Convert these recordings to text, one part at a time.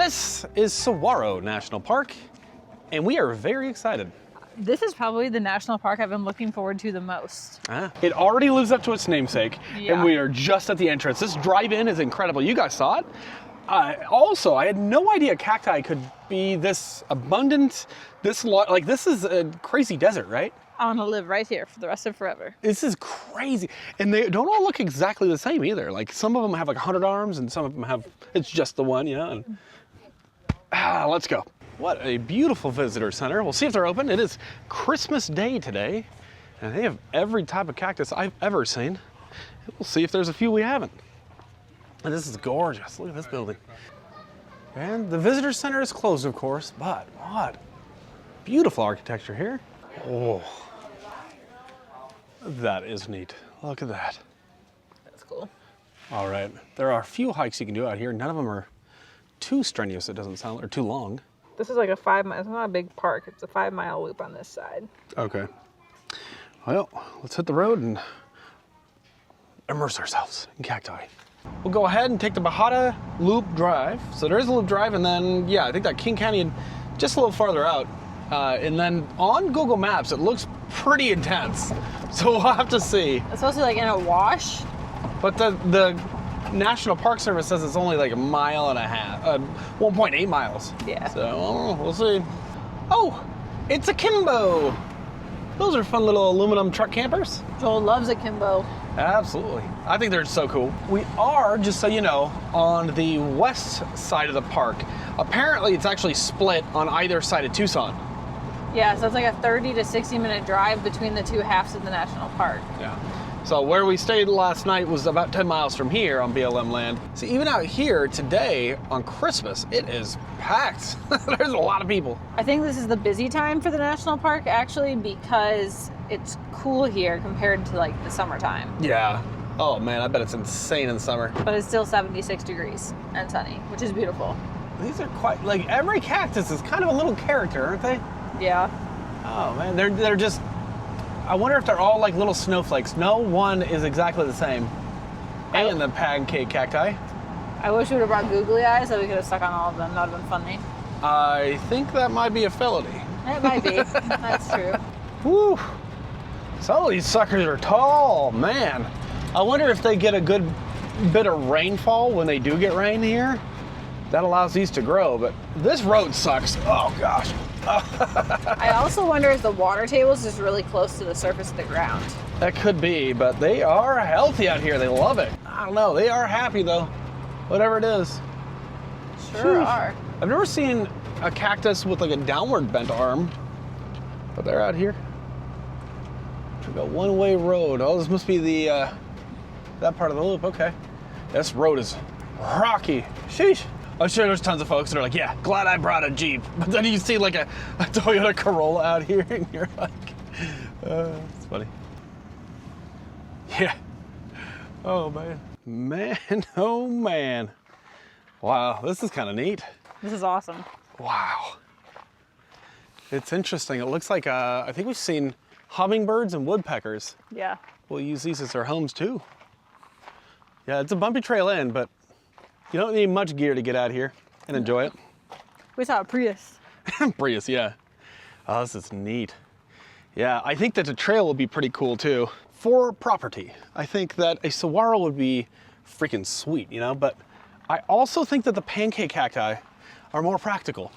This is Saguaro National Park, and we are very excited. This is probably the national park I've been looking forward to the most. It already lives up to its namesake, Yeah. and we are just at the entrance. This drive-in is incredible. You guys saw it. Also, I had no idea cacti could be this abundant, this is a crazy desert, right? I want to live right here for the rest of forever. This is crazy. And they don't all look exactly the same either. Like some of them have like 100 arms and some of them have, it's just the one, you know? And, let's go. What a beautiful visitor center. We'll see if they're open. It is Christmas Day today, and they have every type of cactus I've ever seen. We'll see if there's a few we haven't. And this is gorgeous. Look at this building. And the visitor center is closed, of course, but what beautiful architecture here. Oh, that is neat. Look at that. That's cool. All right, there are a few hikes you can do out here. None of them are too strenuous, it doesn't sound, or too long. This is like a 5 mile, it's not a big park, it's a 5 mile loop on this side. Okay. Well, let's hit the road and immerse ourselves in cacti. We'll go ahead and take the Bajada Loop Drive. So there is a loop drive, and then, yeah, I think that King Canyon just a little farther out. And then on Google Maps, it looks pretty intense. So we'll have to see. It's supposed to be like in a wash. But the National Park Service says it's only like 1.5 miles, 1.8 miles. Yeah. So we'll see. Oh, it's a Kimbo. Those are fun little aluminum truck campers. Joel loves a Kimbo. Absolutely. I think they're so cool. We are, just so you know, on the west side of the park. Apparently it's actually split on either side of Tucson. Yeah, so it's like a 30 to 60 minute drive between the two halves of the national park. Yeah. So where we stayed last night was about 10 miles from here on BLM land. So even out here today on Christmas, it is packed. There's a lot of people. I think this is the busy time for the national park actually because it's cool here compared to like the summertime. Yeah. Oh man, I bet it's insane in the summer. But it's still 76 degrees and sunny, which is beautiful. These are quite, like every cactus is kind of a little character, aren't they? Yeah. Oh man, they're just, I wonder if they're all like little snowflakes. No one is exactly the same. And the pancake cacti. I wish we would have brought googly eyes so we could have stuck on all of them. That would have been funny. I think that might be a felony. It might be. That's true. Woo! Some of these suckers are tall, man. I wonder if they get a good bit of rainfall when they do get rain here. That allows these to grow, but this road sucks. Oh gosh. I also wonder if the water table is just really close to the surface of the ground. That could be, but they are healthy out here. They love it. I don't know. They are happy though, whatever it is. Sure are. I've never seen a cactus with like a downward bent arm, but they're out here. We got one-way road. Oh, this must be the that part of the loop. Okay, this road is rocky. Sheesh. I'm sure there's tons of folks that are like, yeah, glad I brought a Jeep. But then you see like a Toyota Corolla out here and you're like, it's funny. Yeah. Oh man. Man, oh man. Wow, this is kind of neat. This is awesome. Wow. It's interesting. It looks like, I think we've seen hummingbirds and woodpeckers. Yeah. We'll use these as their homes too. Yeah, it's a bumpy trail in, but you don't need much gear to get out here and enjoy it. We saw a Prius. Prius, yeah. Oh, this is neat. Yeah, I think that the trail will be pretty cool too. For property, I think that a saguaro would be freaking sweet, you know, but I also think that the pancake cacti are more practical.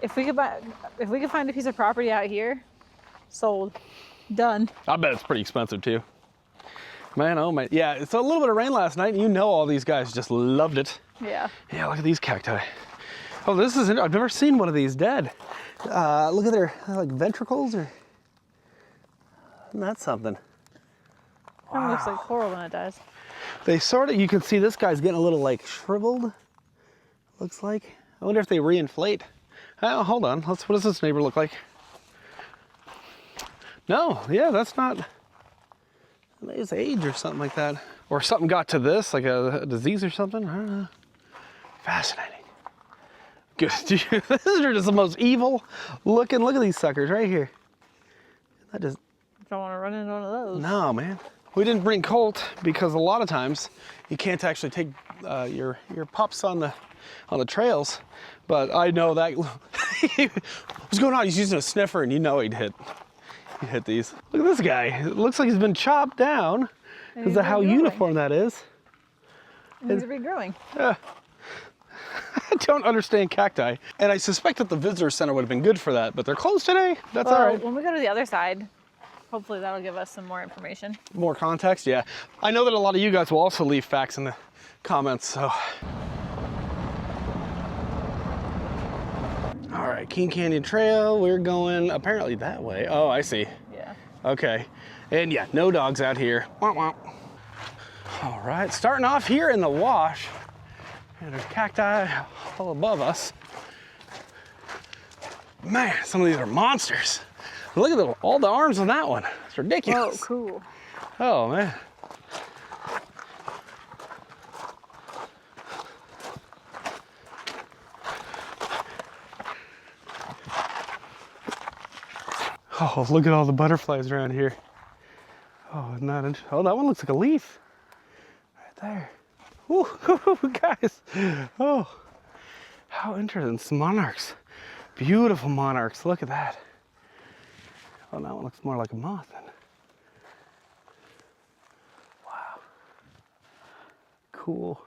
If we could find a piece of property out here, sold, done. I bet it's pretty expensive too. Man, oh man. Yeah, it's a little bit of rain last night, and you know all these guys just loved it. Yeah. Yeah, look at these cacti. Oh, this is, I've never seen one of these dead. Look at their like ventricles, or, isn't that something? Kind of looks like coral when it dies. They sort of, you can see this guy's getting a little like shriveled, looks like. I wonder if they reinflate. Oh, hold on, what does this neighbor look like? No, yeah, that's not, it's age or something like that. Or something got to this, like a disease or something, I don't know. Fascinating. Good, these are just the most evil looking, look at these suckers right here. That just, Don't want to run into one of those. no, man. We didn't bring Colt because a lot of times you can't actually take your pups on the on the trails, but I know that. What's going on? He's using a sniffer, and you know he'd hit these. Look at this guy. It looks like he's been chopped down because of how uniform that is. He's regrowing. I don't understand cacti, and I suspect that the visitor center would have been good for that, but they're closed today. That's all right. When we go to the other side, hopefully that'll give us some more information. More context, yeah. I know that a lot of you guys will also leave facts in the comments, so. All right, King Canyon Trail, we're going apparently that way. Oh, I see. Yeah. Okay, and yeah, no dogs out here. Womp womp. All right, starting off here in the wash, and there's cacti all above us. Man, some of these are monsters. Look at all the arms on that one. It's ridiculous. Oh, cool. Oh, man. Oh, look at all the butterflies around here. Oh, not interesting. Oh, that one looks like a leaf. Right there. Ooh, guys. Oh, how interesting. Some monarchs. Beautiful monarchs. Look at that. Oh, that one looks more like a moth then. Wow. Cool.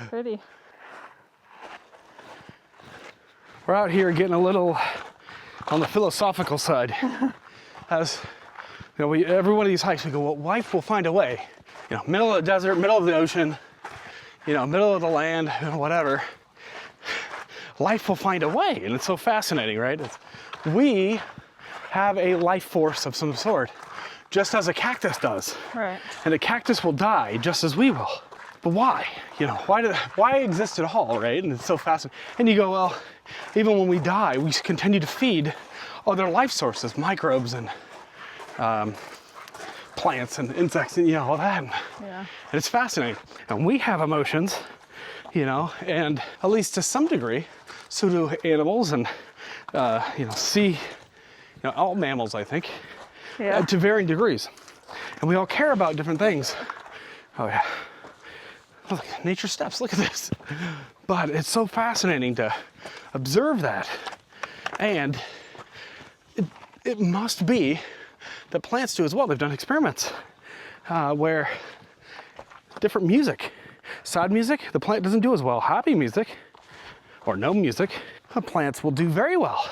Pretty. We're out here getting a little on the philosophical side. As you know, every one of these hikes we go, well, life will find a way. You know, middle of the desert, middle of the ocean, you know, middle of the land, whatever. Life will find a way, and it's so fascinating, right? We have a life force of some sort, just as a cactus does. Right. And a cactus will die just as we will. But why? You know, why exist at all, right? And it's so fascinating. And you go, well, even when we die, we continue to feed other life sources, microbes and plants and insects and, you know, all that. Yeah. And it's fascinating. And we have emotions, you know, and at least to some degree, so do animals and, you know, you know, all mammals, I think, to varying degrees. And we all care about different things. Oh, yeah. Look, nature steps, look at this. But it's so fascinating to observe that. And it must be that plants do as well. They've done experiments where different music, sad music, the plant doesn't do as well. Happy music, or no music, the plants will do very well.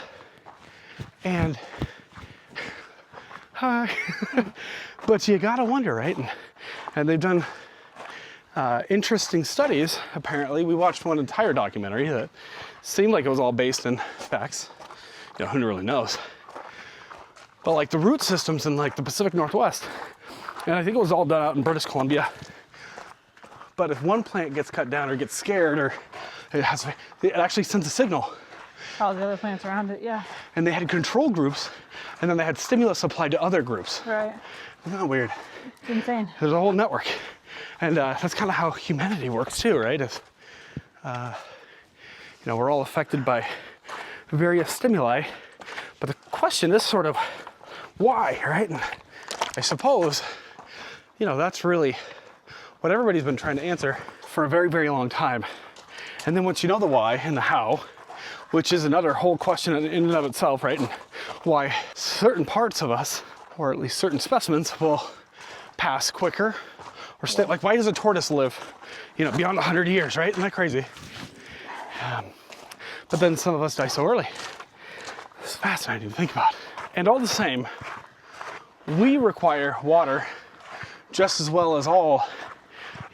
And, but you gotta wonder, right? And they've done interesting studies, apparently. We watched one entire documentary that seemed like it was all based in facts. You know, who really knows? But like the root systems in like the Pacific Northwest, and I think it was all done out in British Columbia. But if one plant gets cut down or gets scared, or it actually sends a signal. All the other plants around it, yeah. And they had control groups, and then they had stimulus applied to other groups. Right. Isn't that weird? It's insane. There's a whole network. And that's kind of how humanity works too, right? Is, you know, we're all affected by various stimuli. But the question is sort of why, right? And I suppose, you know, that's really what everybody's been trying to answer for a very, very long time. And then once you know the why and the how, which is another whole question in and of itself, right? And why certain parts of us, or at least certain specimens, will pass quicker or stay, like why does a tortoise live, you know, beyond 100 years, right? Isn't that crazy? But then some of us die so early. It's fascinating to think about. And all the same, we require water just as well as all,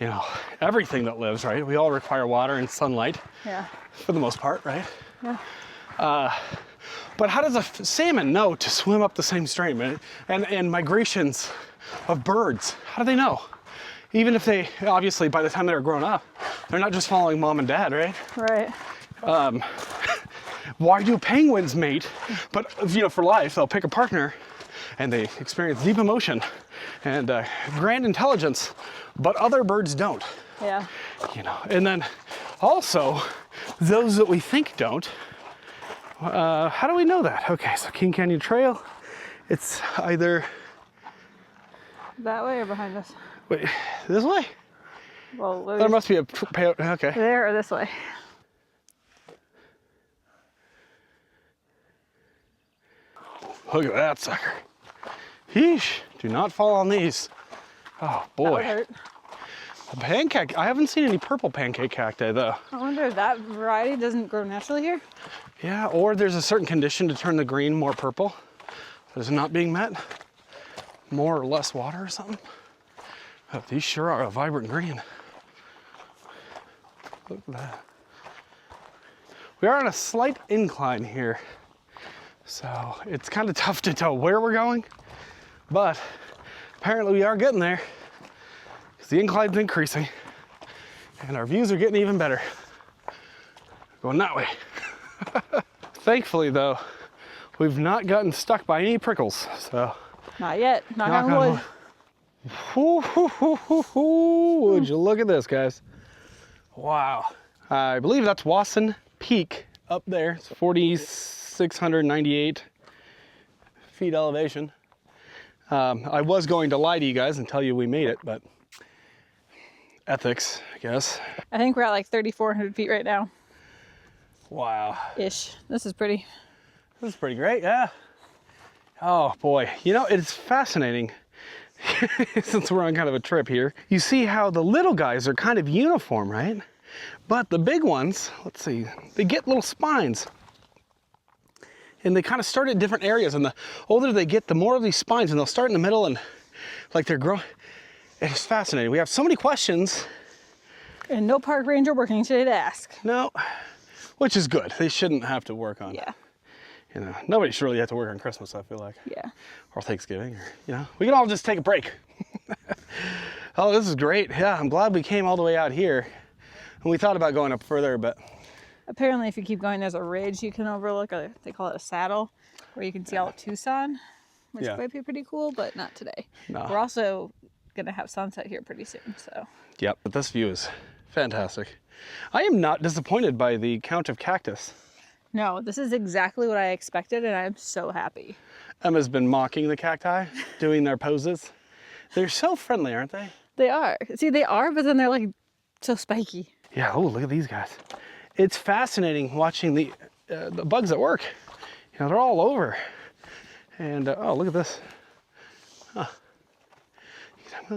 you know, everything that lives, right? We all require water and sunlight. Yeah. For the most part, right? Yeah. But how does a salmon know to swim up the same stream? And migrations of birds, how do they know? Even if they, obviously, by the time they're grown up, they're not just following mom and dad, right? Right. Why do penguins mate? But, you know, for life, they'll pick a partner and they experience deep emotion and grand intelligence, but other birds don't. Yeah. You know, and then also, those that we think don't, how do we know that? Okay, so King Canyon Trail, it's either... That way or behind us? Wait, this way? Well, There must be a okay. there or this way. Look at that sucker. Yeesh. Do not fall on these. Oh That would boy. hurt. A pancake. I haven't seen any purple pancake cacti though. I wonder if that variety doesn't grow naturally here. Yeah, or there's a certain condition to turn the green more purple that is not being met. More or less water or something. Oh, these sure are a vibrant green. Look at that. We are on a slight incline here, so it's kind of tough to tell where we're going, but apparently we are getting there because the incline's increasing and our views are getting even better. Going that way. Thankfully though, we've not gotten stuck by any prickles, so. Not yet. Knock on wood. Would you look at this, guys? Wow. I believe that's Wasson Peak up there. It's 4,698 feet elevation. I was going to lie to you guys and tell you we made it, but ethics, I guess. I think we're at like 3,400 feet right now. Wow. Ish. This is pretty. This is pretty great, yeah. Oh boy, you know, it's fascinating. Since we're on kind of a trip here, you see how the little guys are kind of uniform, right? But the big ones, let's see, they get little spines. And they kind of start at different areas, and the older they get, the more of these spines, and they'll start in the middle and like they're growing. It's fascinating. We have so many questions. And no park ranger working today to ask. No, which is good. They shouldn't have to work on. Yeah. You know, nobody should really have to work on Christmas, I feel like. Yeah. Or Thanksgiving, or, you know, we can all just take a break. Oh, this is great. Yeah, I'm glad we came all the way out here. And we thought about going up further, but. Apparently, if you keep going, there's a ridge you can overlook. They call it a saddle, where you can see all of Tucson, which might be pretty cool, but not today. No. We're also going to have sunset here pretty soon, so. Yep, but this view is fantastic. I am not disappointed by the count of cactus. No, this is exactly what I expected, and I'm so happy. Emma's been mocking the cacti, doing their poses. They're so friendly, aren't they? They are. See, they are, but then they're like so spiky. Yeah, oh, look at these guys. It's fascinating watching the bugs at work. You know, they're all over. And, oh, look at this. Huh.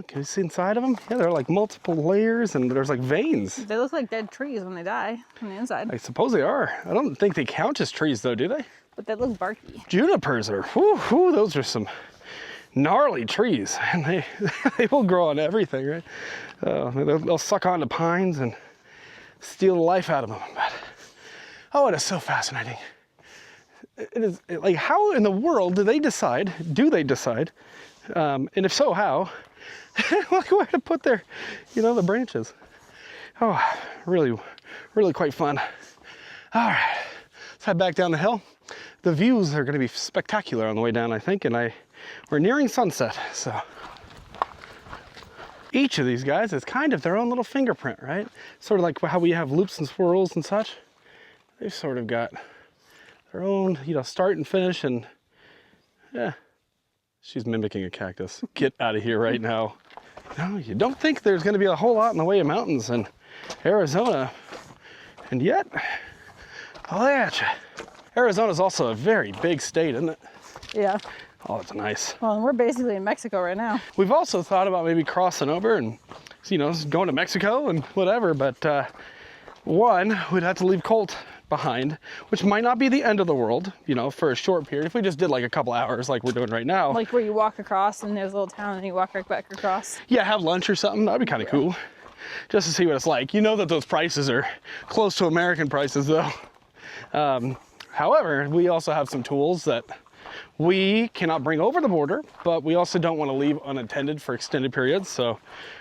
Can you see inside of them? Yeah, they're like multiple layers, and there's like veins. They look like dead trees when they die on the inside. I suppose they are. I don't think they count as trees, though, do they? But they look barky. Junipers are, whoo, those are some gnarly trees, and they will grow on everything, right? They'll suck onto pines and steal the life out of them. But, oh, it is so fascinating. It is like, how in the world do they decide, and if so, how, like where to put their, you know, the branches. Oh, really, really quite fun. All right, let's head back down the hill. The views are going to be spectacular on the way down, I think, and we're nearing sunset, so. Each of these guys is kind of their own little fingerprint, right? Sort of like how we have loops and swirls and such. They've sort of got their own, you know, start and finish, and yeah. She's mimicking a cactus. Get out of here right now. No, you don't think there's going to be a whole lot in the way of mountains in Arizona, and yet, oh yeah. Arizona's also a very big state, isn't it? Yeah. Oh, it's nice. Well, and we're basically in Mexico right now. We've also thought about maybe crossing over and, you know, going to Mexico and whatever, but one, we'd have to leave Colt behind, which might not be the end of the world, you know, for a short period. If we just did like a couple hours like we're doing right now. Like where you walk across and there's a little town and you walk right back across. Yeah, have lunch or something. That'd be kind of cool. Just to see what it's like. You know that those prices are close to American prices though. However, we also have some tools that we cannot bring over the border, but we also don't want to leave unattended for extended periods. So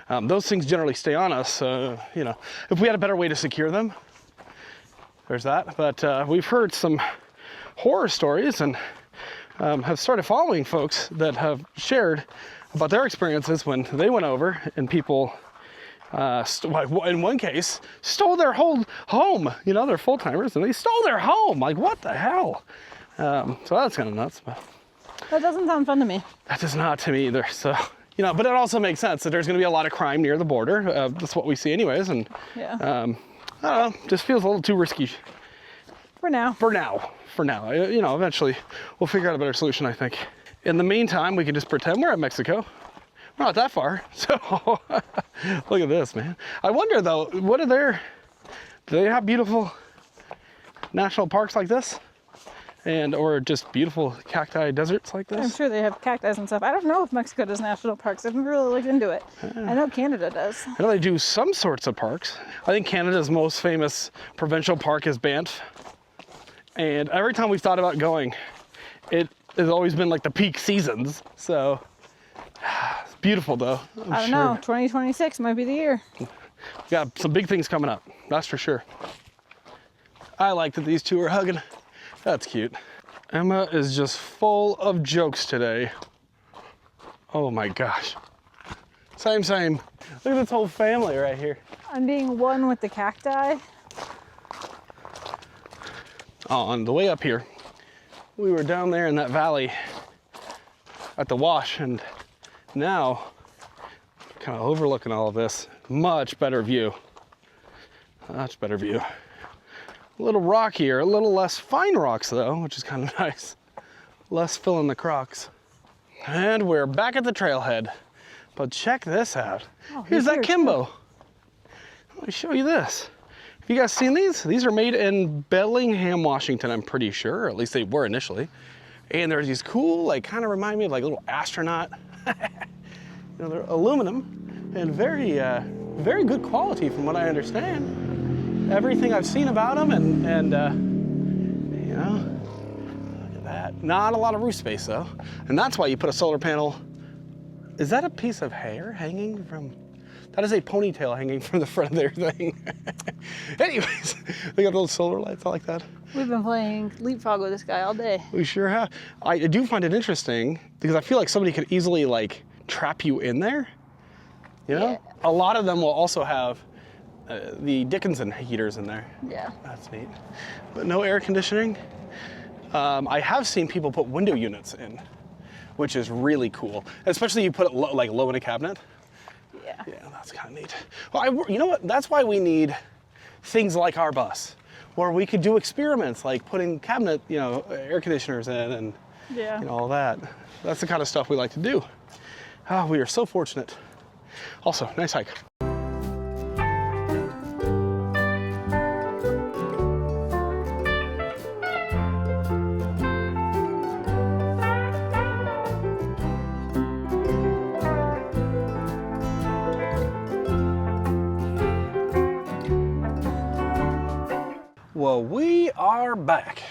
those things generally stay on us. You know, if we had a better way to secure them, there's that. But we've heard some horror stories and have started following folks that have shared about their experiences when they went over and people, in one case, stole their whole home. You know, they're full-timers and they stole their home. Like, what the hell? So that's kind of nuts. But that doesn't sound fun to me. That does not to me either. So, you know, but it also makes sense that there's going to be a lot of crime near the border. That's what we see anyways. And Yeah. I don't know, just feels a little too risky. For now. For now. You know, eventually we'll figure out a better solution, I think. In the meantime, we can just pretend we're in Mexico. We're not that far. So look at this, man. I wonder though, do they have beautiful national parks like this? Or just beautiful cacti deserts like this? I'm sure they have cacti and stuff. I don't know if Mexico does national parks. I haven't really looked into it. I know Canada does. I know they do some sorts of parks. I think Canada's most famous provincial park is Banff. And every time we've thought about going, it has always been like the peak seasons. So it's beautiful though. I don't know, 2026 might be the year. We got some big things coming up, that's for sure. I like that these two are hugging. That's cute. Emma is just full of jokes today. Oh my gosh. Same. Look at this whole family right here. I'm being one with the cacti. On the way up here, we were down there in that valley at the wash, and now kind of overlooking all of this. Much better view. Much better view. A little rockier, a little less fine rocks though, which is kind of nice. Less fill in the crocks. And we're back at the trailhead. But check this out. Oh, Here's that here, Kimbo. Let me show you this. Have you guys seen these? These are made in Bellingham, Washington, I'm pretty sure. Or at least they were initially. And there's these cool, like kind of remind me of like a little astronaut. You know, they're aluminum and very, very good quality from what I understand. Everything I've seen about them and you know, look at that. Not a lot of roof space though. And that's why you put a solar panel. Is that a piece of hair hanging from? That is a ponytail hanging from the front of their thing. Anyways, they got those solar lights, I like that. We've been playing leapfrog with this guy all day. We sure have. I do find it interesting because I feel like somebody could easily like trap you in there. You know? Yeah. A lot of them will also have the Dickinson heaters in there. Yeah. That's neat. But no air conditioning. I have seen people put window units in, which is really cool. Especially you put it low in a cabinet. Yeah. Yeah, that's kind of neat. Well, you know what? That's why we need things like our bus, where we could do experiments like putting cabinet, you know, air conditioners in and Yeah. you know, all that. That's the kind of stuff we like to do. Oh, we are so fortunate. Also, nice hike. Well, we are back.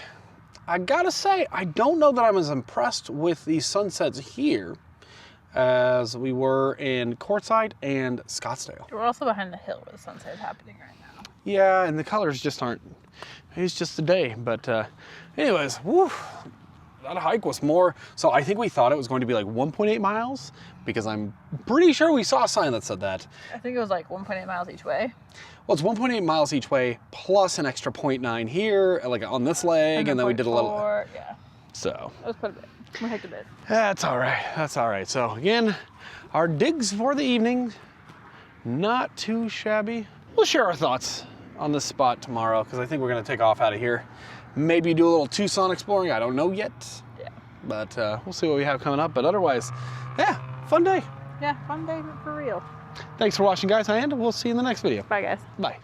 I gotta say, I don't know that I'm as impressed with the sunsets here as we were in Quartzsite and Scottsdale. We're also behind the hill where the sunset is happening right now. Yeah, and the colors just aren't, it's just a day. But anyways, whew, that hike was more, so I think we thought it was going to be like 1.8 miles because I'm pretty sure we saw a sign that said that. I think it was like 1.8 miles each way. Well, it's 1.8 miles each way plus an extra 0.9 here, like on this leg, and then we did a little. Yeah. So. That was quite a bit. We hiked a bit. That's all right. That's all right. So again, our digs for the evening, not too shabby. We'll share our thoughts on this spot tomorrow because I think we're gonna take off out of here. Maybe do a little Tucson exploring. I don't know yet. Yeah. But we'll see what we have coming up. But otherwise, yeah, fun day. Yeah, fun day for real. Thanks for watching, guys, and we'll see you in the next video. Bye, guys. Bye.